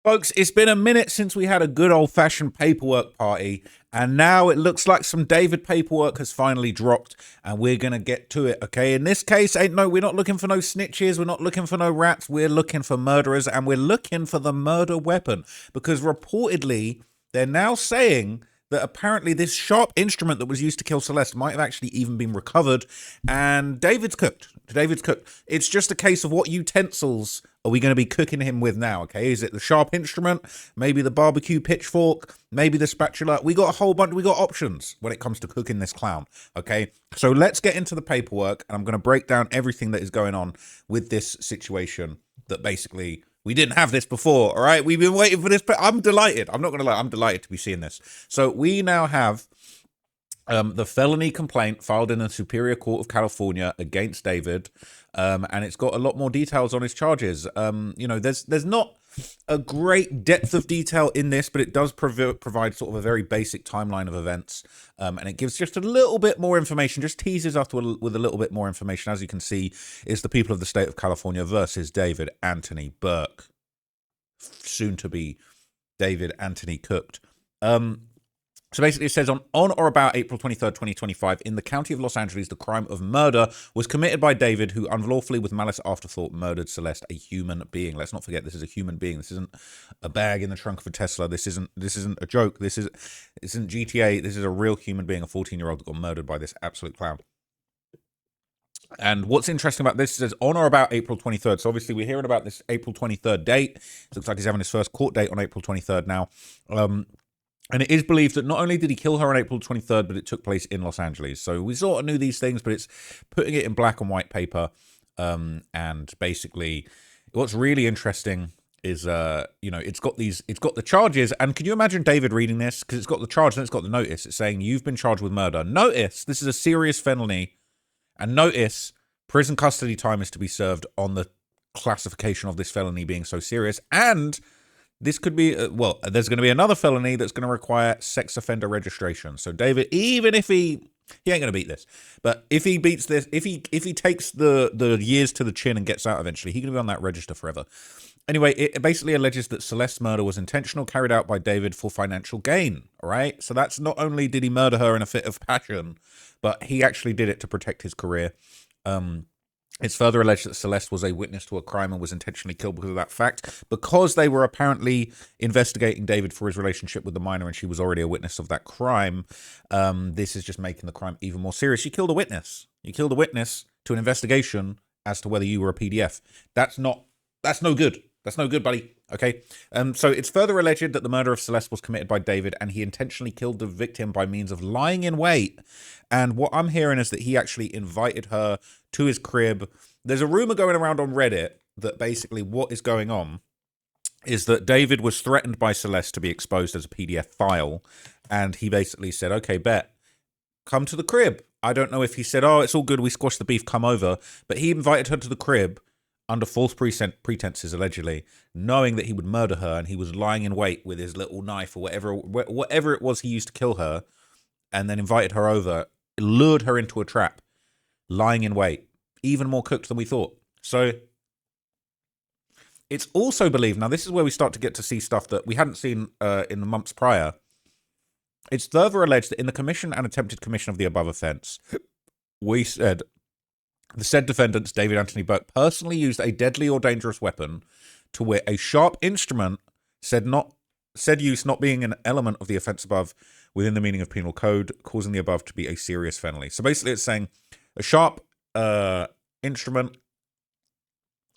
Folks, it's been a minute since we had a good old-fashioned paperwork party, and now it looks like some David paperwork has finally dropped, and we're gonna get to it, okay? In this case, we're not looking for no snitches, we're not looking for no rats, we're looking for murderers, and we're looking for the murder weapon, because reportedly, they're now saying that apparently this sharp instrument that was used to kill Celeste might have actually even been recovered, and David's cooked. David's cooked. It's just a case of what utensils are we going to be cooking him with now, okay? Is it the sharp instrument? Maybe the barbecue pitchfork? Maybe the spatula? We got a whole bunch, we got options when it comes to cooking this clown, okay? So let's get into the paperwork, and I'm going to break down everything that is going on with this situation that basically we didn't have this before, all right? We've been waiting for this. I'm delighted. I'm not going to lie. I'm delighted to be seeing this. So we now have the felony complaint filed in the Superior Court of California against David, and it's got a lot more details on his charges. You know, there's not a great depth of detail in this, but it does provide sort of a very basic timeline of events, and it gives just a little bit more information, just teases us with a little bit more information. As you can see, is the people of the state of California versus David Anthony Burke, soon to be David Anthony Cooked. So basically it says on or about April 23rd, 2025, in the county of Los Angeles, the crime of murder was committed by David, who unlawfully with malice aforethought murdered Celeste, a human being. Let's not forget, this is a human being. This isn't a bag in the trunk of a Tesla. This isn't a joke. This isn't GTA. This is a real human being, a 14-year-old that got murdered by this absolute clown. And what's interesting about this is on or about April 23rd. So obviously we're hearing about this April 23rd date. It looks like he's having his first court date on April 23rd now. And it is believed that not only did he kill her on April 23rd, but it took place in Los Angeles. So we sort of knew these things, but it's putting it in black and white paper. And basically, what's really interesting is, you know, it's got the charges. And can you imagine David reading this? Because it's got the charge and it's got the notice. It's saying, you've been charged with murder. Notice, this is a serious felony. And notice, prison custody time is to be served on the classification of this felony being so serious. And this could be, well, there's going to be another felony that's going to require sex offender registration. So David, even if he ain't going to beat this, but if he beats this, if he takes the years to the chin and gets out eventually, he's going to be on that register forever. Anyway, it basically alleges that Celeste's murder was intentional, carried out by David for financial gain, all right? So that's not only did he murder her in a fit of passion, but he actually did it to protect his career. It's further alleged that Celeste was a witness to a crime and was intentionally killed because of that fact. Because they were apparently investigating David for his relationship with the minor and she was already a witness of that crime, this is just making the crime even more serious. You killed a witness. You killed a witness to an investigation as to whether you were a PDF. That's no good. That's no good, buddy. Okay. So it's further alleged that the murder of Celeste was committed by David and he intentionally killed the victim by means of lying in wait. And what I'm hearing is that he actually invited her to his crib. There's a rumor going around on Reddit that basically what is going on is that David was threatened by Celeste to be exposed as a PDF file. And he basically said, okay, bet, come to the crib. I don't know if he said, oh, it's all good, we squashed the beef, come over. But he invited her to the crib under false pretenses, allegedly, knowing that he would murder her, and he was lying in wait with his little knife or whatever it was he used to kill her, and then invited her over, lured her into a trap, lying in wait, even more cooked than we thought. So it's also believed, now this is where we start to get to see stuff that we hadn't seen in the months prior. It's further alleged that in the commission and attempted commission of the above offence, we said the said defendants, David Anthony Burke, personally used a deadly or dangerous weapon to wit a sharp instrument, said use not being an element of the offence above within the meaning of penal code, causing the above to be a serious felony. So basically it's saying a sharp instrument,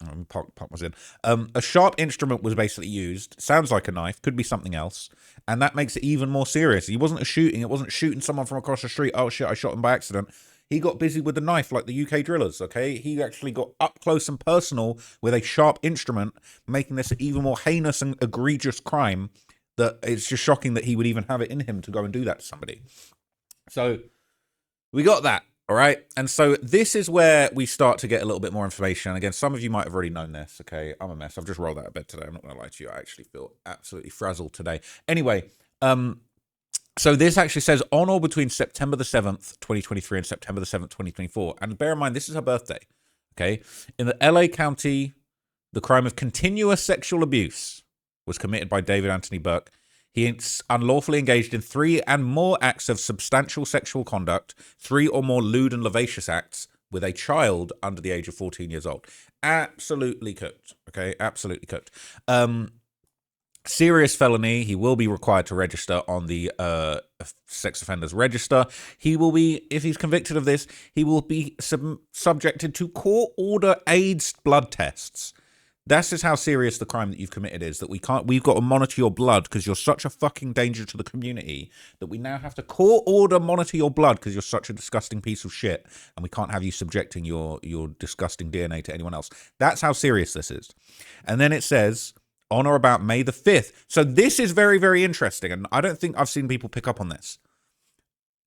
a sharp instrument was basically used, sounds like a knife, could be something else, and that makes it even more serious. He wasn't it wasn't shooting someone from across the street, oh shit, I shot him by accident. He got busy with the knife like the UK drillers, okay? He actually got up close and personal with a sharp instrument, making this an even more heinous and egregious crime that it's just shocking that he would even have it in him to go and do that to somebody. So we got that, all right? And so this is where we start to get a little bit more information. Again, some of you might have already known this, okay? I'm a mess. I've just rolled out of bed today. I'm not going to lie to you. I actually feel absolutely frazzled today. Anyway, so this actually says on or between September the 7th, 2023 and September the 7th, 2024. And bear in mind, this is her birthday, okay? In the LA County, the crime of continuous sexual abuse was committed by David Anthony Burke. He unlawfully engaged in 3 and more acts of substantial sexual conduct, 3 or more lewd and lascivious acts with a child under the age of 14 years old. Absolutely cooked. Okay, absolutely cooked. Serious felony. He will be required to register on the sex offenders register. He will be, if he's convicted of this, he will be subjected to court order AIDS blood tests. That's just how serious the crime that you've committed is, that we've got to monitor your blood because you're such a fucking danger to the community that we now have to court order monitor your blood because you're such a disgusting piece of shit and we can't have you subjecting your disgusting DNA to anyone else. That's how serious this is. And then it says, on or about May the 5th. So this is very, very interesting, and I don't think I've seen people pick up on this.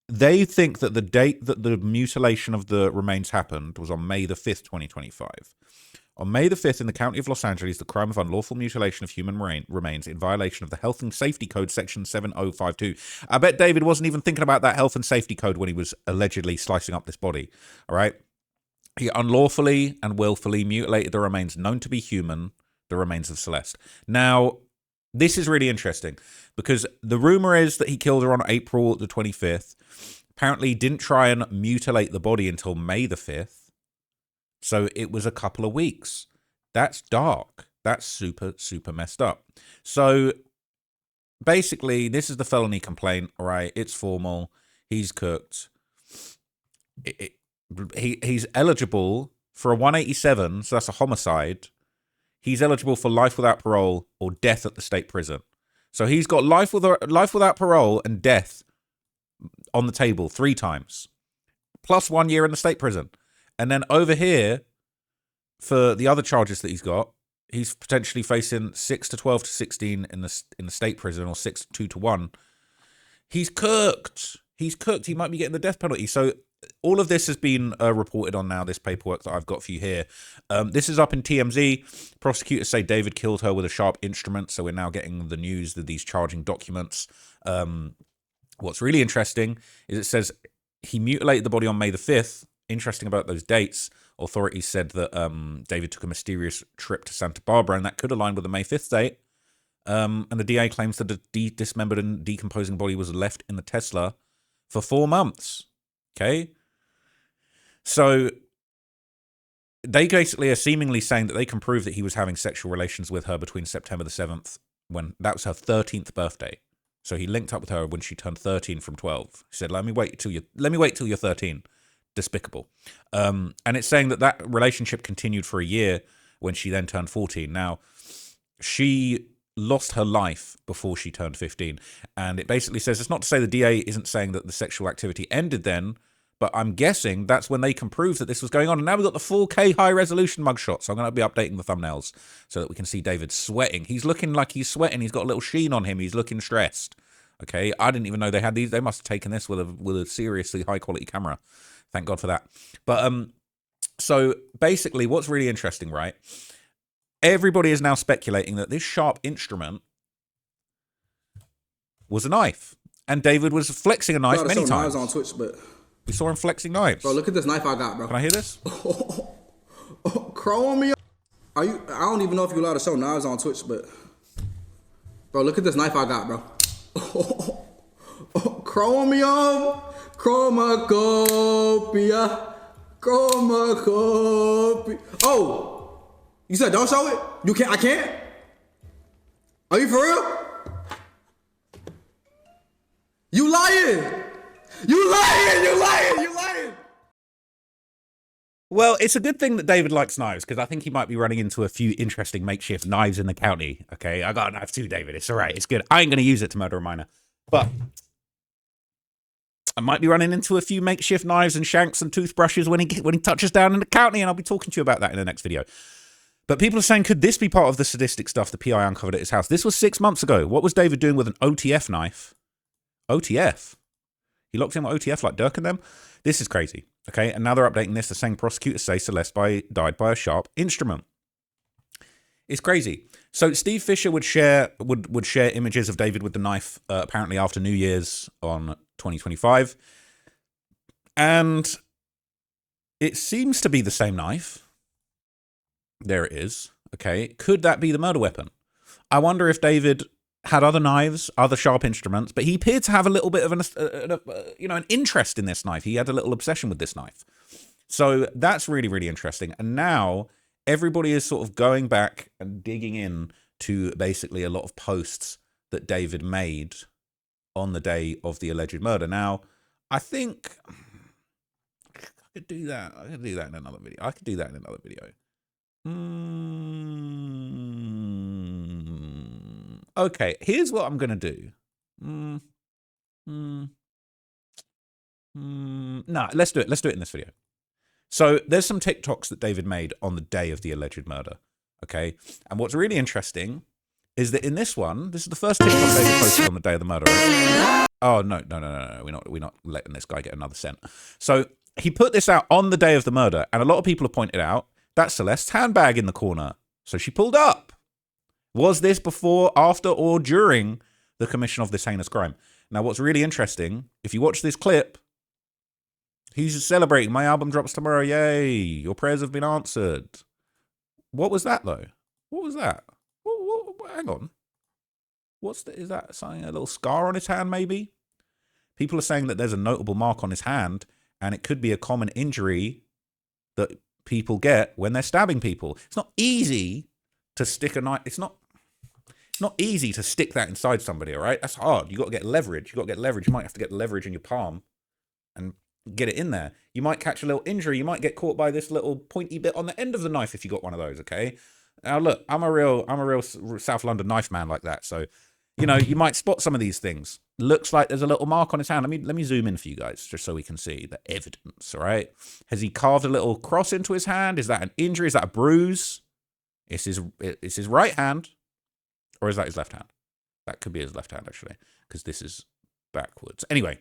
They think that the date that the mutilation of the remains happened was on May the 5th, 2025. On May the 5th, in the county of Los Angeles, the crime of unlawful mutilation of human remains in violation of the Health and Safety Code, Section 7052. I bet David wasn't even thinking about that Health and Safety Code when he was allegedly slicing up this body, all right? He unlawfully and willfully mutilated the remains known to be human, the remains of Celeste. Now, this is really interesting because the rumor is that he killed her on April the 25th. Apparently, he didn't try and mutilate the body until May the 5th. So it was a couple of weeks. That's dark. That's super, super messed up. So basically, this is the felony complaint, all right? It's formal. He's cooked. He's eligible for a 187, so that's a homicide. He's eligible for life without parole or death at the state prison. So he's got life without parole and death on the table 3 times, plus 1 year in the state prison. And then over here, for the other charges that he's got, he's potentially facing 6 to 12 to 16 in the state prison, or 6 2 to 1. He's cooked. He's cooked. He might be getting the death penalty. So all of this has been reported on now, this paperwork that I've got for you here. This is up in TMZ. Prosecutors say David killed her with a sharp instrument. So we're now getting the news of these charging documents. What's really interesting is it says he mutilated the body on May the 5th. Interesting about those dates. Authorities said that David took a mysterious trip to Santa Barbara, and that could align with the May 5th date. And the DA claims that the dismembered and decomposing body was left in the Tesla for 4 months. Okay? So they basically are seemingly saying that they can prove that he was having sexual relations with her between September the 7th, when that was her 13th birthday. So he linked up with her when she turned 13 from 12. He said, let me wait till you're 13. Despicable. And it's saying that relationship continued for a year when she then turned 14. Now, she lost her life before she turned 15. And it basically says, it's not to say the DA isn't saying that the sexual activity ended then, but I'm guessing that's when they can prove that this was going on. And now we've got the 4K high resolution mugshot. So I'm going to be updating the thumbnails so that we can see David sweating. He's looking like he's sweating. He's got a little sheen on him. He's looking stressed. Okay. I didn't even know they had these. They must have taken this with a seriously high quality camera. Thank God for that. But so basically what's really interesting, right? Everybody is now speculating that this sharp instrument was a knife. And David was flexing a knife many times. On Twitch, but we saw him flexing knives. Bro, look at this knife I got, bro. Can I hear this? Crow on me. I don't even know if you're allowed to show knives on Twitch, but bro, look at this knife I got, bro. Crow on me up. Chromacopia. Oh, you said don't show it? You can't? I can't? Are you for real? You lying. You lying. You lying. You lying. Well, it's a good thing that David likes knives, because I think he might be running into a few interesting makeshift knives in the county. Okay, I got a knife too, David. It's all right. It's good. I ain't going to use it to murder a minor. But I might be running into a few makeshift knives and shanks and toothbrushes when he touches down in the county, and I'll be talking to you about that in the next video. But people are saying, could this be part of the sadistic stuff the PI uncovered at his house? This was 6 months ago. What was David doing with an OTF knife? OTF? He locked in with OTF like Dirk and them? This is crazy. Okay, and now they're updating this. They're saying prosecutors say Celeste died by a sharp instrument. It's crazy. So Steve Fisher would share images of David with the knife apparently after New Year's on 2025. And it seems to be the same knife. There it is. Okay. Could that be the murder weapon? I wonder if David had other knives, other sharp instruments, but he appeared to have a little bit of an interest in this knife. He had a little obsession with this knife. So that's really, really interesting. And now everybody is sort of going back and digging in to basically a lot of posts that David made on the day of the alleged murder. Now, I think I could do that. I could do that in another video. Okay, here's what I'm gonna do. No, let's do it. Let's do it in this video. So there's some TikToks that David made on the day of the alleged murder. Okay, and what's really interesting is that in this one, this is the first TikTok David posted on the day of the murder. Right? Oh no! We're not letting this guy get another cent. So he put this out on the day of the murder, and a lot of people have pointed out that's Celeste's handbag in the corner. So she pulled up. Was this before, after, or during the commission of this heinous crime? Now, what's really interesting, if you watch this clip, he's celebrating. My album drops tomorrow. Yay. Your prayers have been answered. What was that, though? What was that? Hang on. Is that something, a little scar on his hand, maybe? People are saying that there's a notable mark on his hand, and it could be a common injury that people get when they're stabbing people. It's not easy to stick a knife. It's not easy to stick that inside somebody, all right? That's hard. You got to get leverage. You might have to get leverage in your palm and get it in there. You might catch a little injury. You might get caught by this little pointy bit on the end of the knife if you got one of those, okay? Now look, I'm a real South London knife man like that. So, you know, you might spot some of these things. Looks like there's a little mark on his hand. Let me zoom in for you guys just so we can see the evidence, all right? Has he carved a little cross into his hand? Is that an injury? Is that a bruise? It's his right hand, or is that his left hand? That could be his left hand, actually, because this is backwards. Anyway,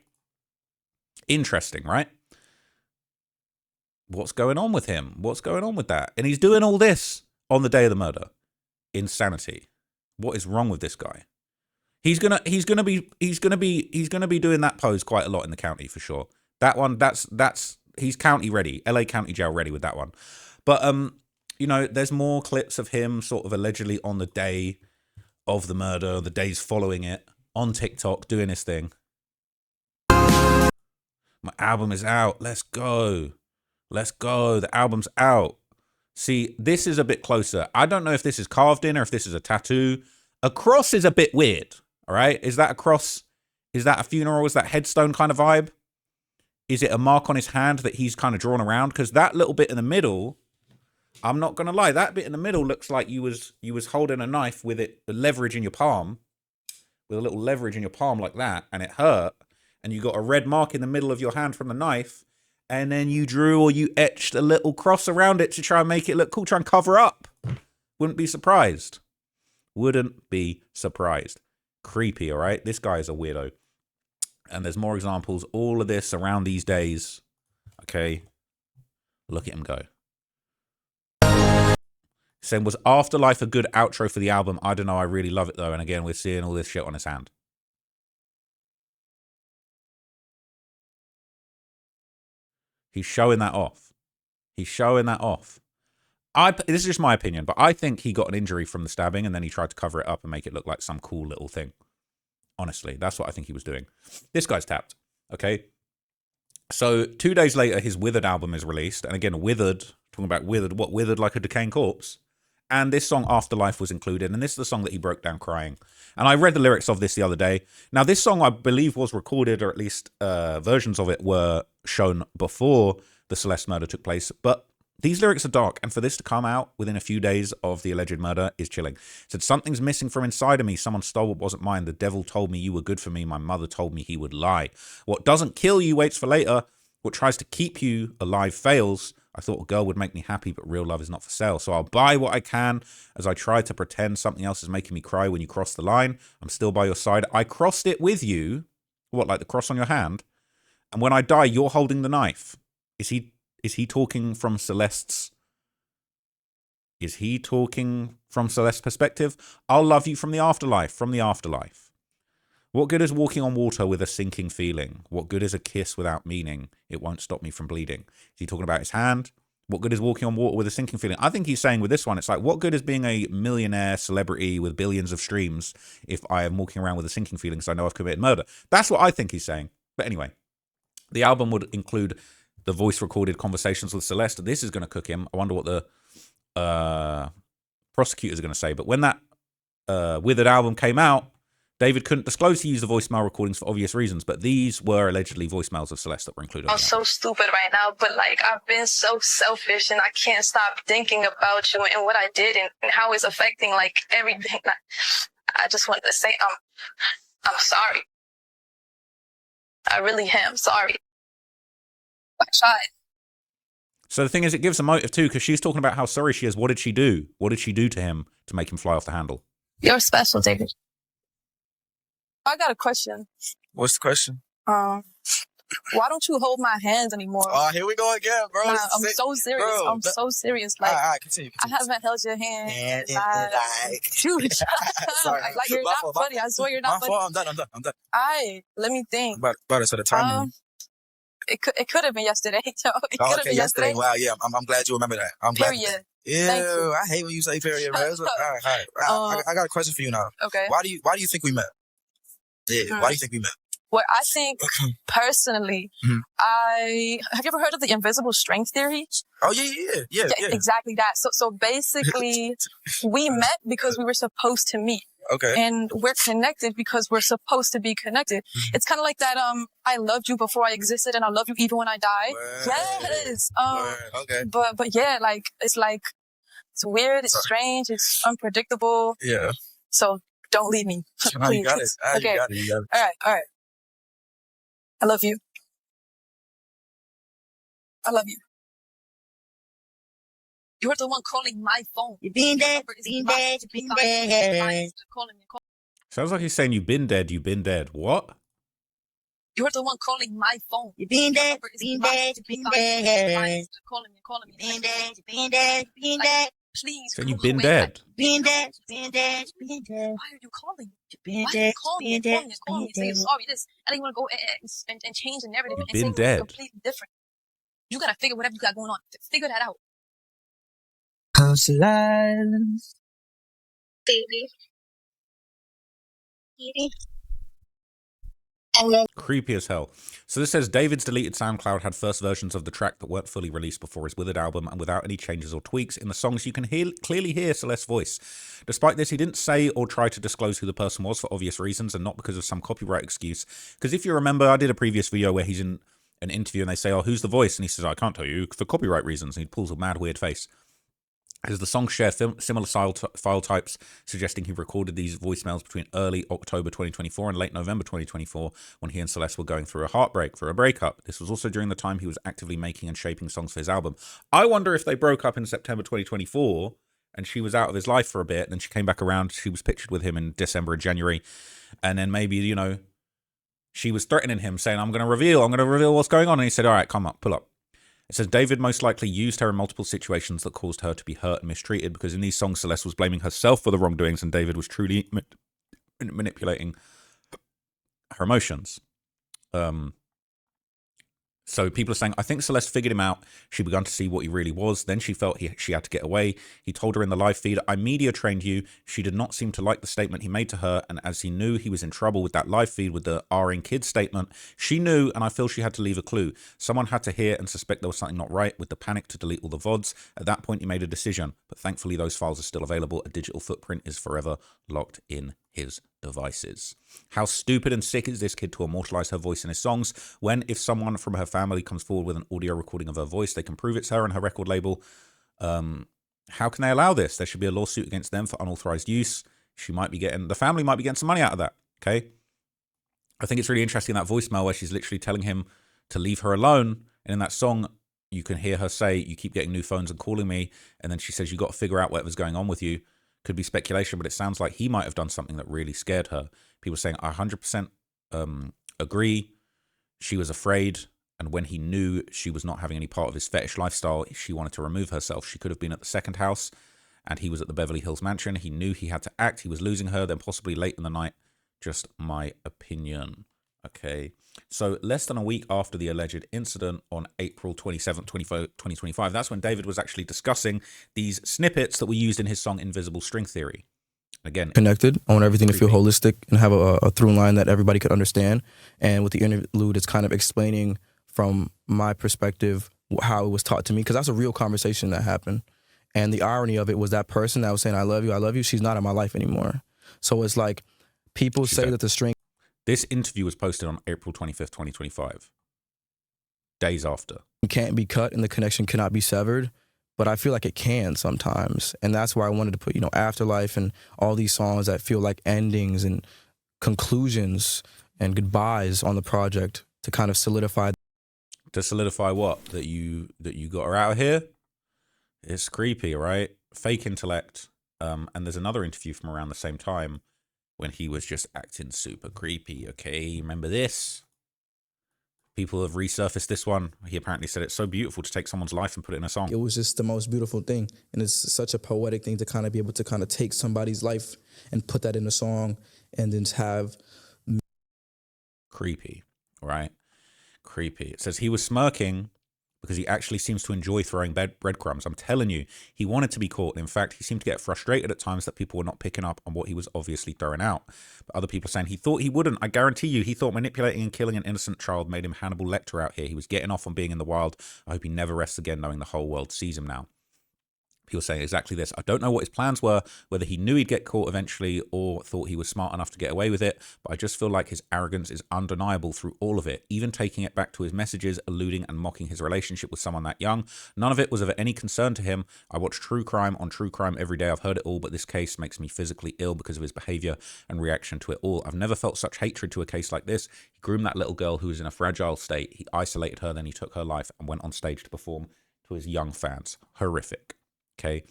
interesting, right? What's going on with him? What's going on with that? And he's doing all this on the day of the murder. Insanity. What is wrong with this guy? He's gonna be doing that pose quite a lot in the county for sure. That one, he's county ready, LA County Jail ready with that one. But you know, there's more clips of him sort of allegedly on the day of the murder, the days following it, on TikTok doing his thing. My album is out. Let's go. The album's out. See, this is a bit closer. I don't know if this is carved in or if this is a tattoo. A cross is a bit weird. All right. Is that a cross? Is that a funeral? Is that headstone kind of vibe? Is it a mark on his hand that he's kind of drawn around? Because that little bit in the middle, I'm not going to lie, that bit in the middle looks like you was holding a knife with it, the leverage in your palm, with a little leverage in your palm like that, and it hurt, and you got a red mark in the middle of your hand from the knife, and then you drew or you etched a little cross around it to try and make it look cool, try and cover up. Wouldn't be surprised. Creepy, all right? This guy is a weirdo. And there's more examples, all of this around these days. Okay. Look at him go. Saying, was Afterlife a good outro for the album? I don't know. I really love it, though. And again, we're seeing all this shit on his hand. He's showing that off. This is just my opinion, but I think he got an injury from the stabbing and then he tried to cover it up and make it look like some cool little thing. Honestly, that's what I think he was doing. This guy's tapped. Okay. So 2 days later, his Withered album is released. And again, withered, talking about withered, what? Withered like a decaying corpse. And this song, Afterlife, was included. And this is the song that he broke down crying. And I read the lyrics of this the other day. Now, this song, I believe, was recorded, or at least versions of it were shown before the Celeste murder took place. But these lyrics are dark. And for this to come out within a few days of the alleged murder is chilling. It said, something's missing from inside of me. Someone stole what wasn't mine. The devil told me you were good for me. My mother told me he would lie. What doesn't kill you waits for later. What tries to keep you alive fails. I thought a girl would make me happy, but real love is not for sale. So I'll buy what I can as I try to pretend something else is making me cry when you cross the line. I'm still by your side. I crossed it with you. What, like the cross on your hand? And when I die, you're holding the knife. Is he talking from Celeste's? Is he talking from Celeste's perspective? I'll love you from the afterlife, What good is walking on water with a sinking feeling? What good is a kiss without meaning? It won't stop me from bleeding. Is he talking about his hand? What good is walking on water with a sinking feeling? I think he's saying with this one, it's like, what good is being a millionaire celebrity with billions of streams if I am walking around with a sinking feeling because I know I've committed murder? That's what I think he's saying. But anyway, the album would include the voice-recorded conversations with Celeste. This is going to cook him. I wonder what the prosecutors are going to say. But when that Withered album came out, David couldn't disclose he used the voicemail recordings for obvious reasons, but these were allegedly voicemails of Celeste that were included. I'm so stupid right now, but like I've been so selfish and I can't stop thinking about you and what I did and how it's affecting like everything. I just wanted to say I'm sorry. I really am sorry. I tried. So the thing is, it gives a motive too, because she's talking about how sorry she is. What did she do? What did she do to him to make him fly off the handle? You're special, David. I got a question. What's the question? Why don't you hold my hands anymore? Oh, here we go again, bro. Nah, I'm so serious. Bro, I'm so serious. Like, all right, continue. I haven't held your hand. And like, huge. Sorry. Like, you're not funny. I swear you're not funny. I'm done. All right, let me think. But so the timing. It could have been yesterday. It could have been yesterday. Wow, yeah, I'm glad you remember that. I'm glad. Period. Ew, I hate when you say period, bro. All right. I got a question for you now. Okay. Why do you think we met? Yeah, why do you think we met? Well, I think personally, have you ever heard of the invisible strength theory? Oh yeah. Exactly that. So basically, we met because we were supposed to meet. Okay. And we're connected because we're supposed to be connected. It's kind of like that. I loved you before I existed, and I love you even when I die. Word. Yes. Okay. But yeah, like it's weird. It's strange. It's unpredictable. Yeah. So don't leave me. No, you got it. Okay. You got it. All right. I love you. I love you. You're the one calling my phone. You've been dead. Sounds like he's saying you've been dead. What? You're the one calling my phone. You've been dead. Please. So you've been dead. Been dead. Why are you calling? Why are you calling me? Say you're sorry. I didn't want to go and change the narrative and say dead. completely different. You gotta figure whatever you got going on. Figure that out. Silence. Baby. Creepy as hell. So this says David's deleted SoundCloud had first versions of the track that weren't fully released before his Withered album, and without any changes or tweaks in the songs, you can clearly hear Celeste's voice. Despite this, he didn't say or try to disclose who the person was for obvious reasons, and not because of some copyright excuse. Because if you remember, I did a previous video where he's in an interview and they say, "Oh, who's the voice?" And he says, "I can't tell you for copyright reasons." And he pulls a mad weird face. As the songs share similar file types, suggesting he recorded these voicemails between early October 2024 and late November 2024, when he and Celeste were going through a breakup. This was also during the time he was actively making and shaping songs for his album. I wonder if they broke up in September 2024 and she was out of his life for a bit, and then she came back around. She was pictured with him in December and January, and then maybe, she was threatening him, saying, I'm going to reveal what's going on. And he said, all right, come up, pull up. It says David most likely used her in multiple situations that caused her to be hurt and mistreated, because in these songs, Celeste was blaming herself for the wrongdoings and David was truly manipulating her emotions. So people are saying, I think Celeste figured him out. She began to see what he really was. Then she felt she had to get away. He told her in the live feed, I media trained you. She did not seem to like the statement he made to her. And as he knew he was in trouble with that live feed with the R-ing kids statement, she knew, and I feel she had to leave a clue. Someone had to hear and suspect there was something not right with the panic to delete all the VODs. At that point, he made a decision. But thankfully, those files are still available. A digital footprint is forever locked in his devices. How stupid and sick is this kid to immortalize her voice in his songs, when if someone from her family comes forward with an audio recording of her voice, they can prove it's her and her record label. How can they allow this? There should be a lawsuit against them for unauthorized use. The family might be getting some money out of that. Okay. I think it's really interesting, that voicemail where she's literally telling him to leave her alone. And in that song, you can hear her say, you keep getting new phones and calling me. And then she says, you got to figure out whatever's going on with you. Could be speculation, but it sounds like he might have done something that really scared her. People saying, I 100% agree. She was afraid. And when he knew she was not having any part of his fetish lifestyle, she wanted to remove herself. She could have been at the second house and he was at the Beverly Hills mansion. He knew he had to act. He was losing her, then possibly late in the night. Just my opinion. Okay. So less than a week after the alleged incident on April 27th, 2025, that's when David was actually discussing these snippets that were used in his song Invisible String Theory. Again, Connected. I want everything to feel creepy. holistic and have a through line that everybody could understand. And with the interlude, it's kind of explaining from my perspective how it was taught to me, because that's a real conversation that happened. And the irony of it was that person that was saying, I love you, she's not in my life anymore. So it's like people She's say dead. that the string This interview was posted on April 25th, 2025. Days after. can't be cut and the connection cannot be severed. But I feel like it can sometimes. And that's why I wanted to put, Afterlife and all these songs that feel like endings and conclusions and goodbyes on the project to kind of solidify. To solidify what? That you got her out of here? It's creepy, right? Fake intellect. And there's another interview from around the same time when he was just acting super creepy, okay? Remember this? People have resurfaced this one. He apparently said it's so beautiful to take someone's life and put it in a song. It was just the most beautiful thing. And it's such a poetic thing to kind of be able to kind of take somebody's life and put that in a song and then have... Creepy, right? Creepy. It says he was smirking because he actually seems to enjoy throwing breadcrumbs. I'm telling you, he wanted to be caught. In fact, he seemed to get frustrated at times that people were not picking up on what he was obviously throwing out. But other people are saying he thought he wouldn't. I guarantee you, he thought manipulating and killing an innocent child made him Hannibal Lecter out here. He was getting off on being in the wild. I hope he never rests again, knowing the whole world sees him now. People saying exactly this. I don't know what his plans were, whether he knew he'd get caught eventually or thought he was smart enough to get away with it, but I just feel like his arrogance is undeniable through all of it, even taking it back to his messages, alluding and mocking his relationship with someone that young. None of it was of any concern to him. I watch true crime on true crime every day. I've heard it all, but this case makes me physically ill because of his behavior and reaction to it all. I've never felt such hatred to a case like this. He groomed that little girl who was in a fragile state. He isolated her, then he took her life and went on stage to perform to his young fans. Horrific. Okay.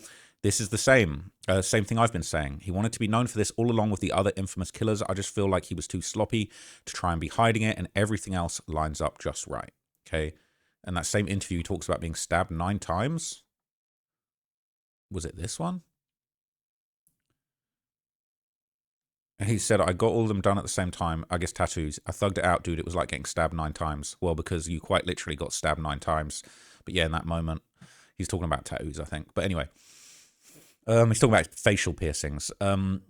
This is the same thing I've been saying. He wanted to be known for this all along with the other infamous killers. I just feel like he was too sloppy to try and be hiding it, and everything else lines up just right. Okay. And that same interview, he talks about being stabbed 9 times. Was it this one? And he said, I got all of them done at the same time. I guess tattoos. I thugged it out, dude. It was like getting stabbed 9 times. Well, because you quite literally got stabbed 9 times. But yeah, in that moment, he's talking about tattoos, I think. But anyway, he's talking about facial piercings. When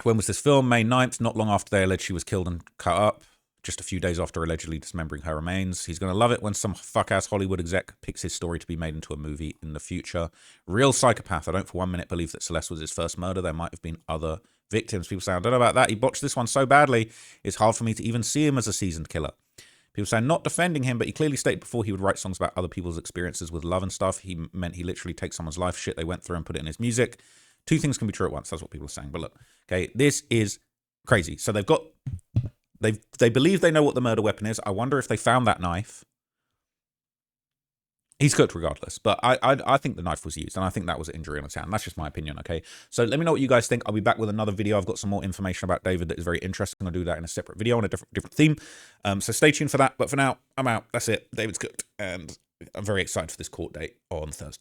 was this film? May 9th, not long after they alleged she was killed and cut up. Just a few days after allegedly dismembering her remains. He's going to love it when some fuck-ass Hollywood exec picks his story to be made into a movie in the future. Real psychopath. I don't for 1 minute believe that Celeste was his first murder. There might have been other victims. People say, I don't know about that. He botched this one so badly, it's hard for me to even see him as a seasoned killer. People say, not defending him, but he clearly stated before he would write songs about other people's experiences with love and stuff. He meant he literally takes someone's life, shit they went through, and put it in his music. 2 things can be true at once. That's what people are saying. But look, okay, this is crazy. So they believe they know what the murder weapon is. I wonder if they found that knife. He's cooked regardless, but I think the knife was used, and I think that was an injury on his hand. That's just my opinion, okay? So let me know what you guys think. I'll be back with another video. I've got some more information about David that is very interesting. I'll do that in a separate video on a different theme. So stay tuned for that. But for now, I'm out. That's it. David's cooked, and I'm very excited for this court date on Thursday.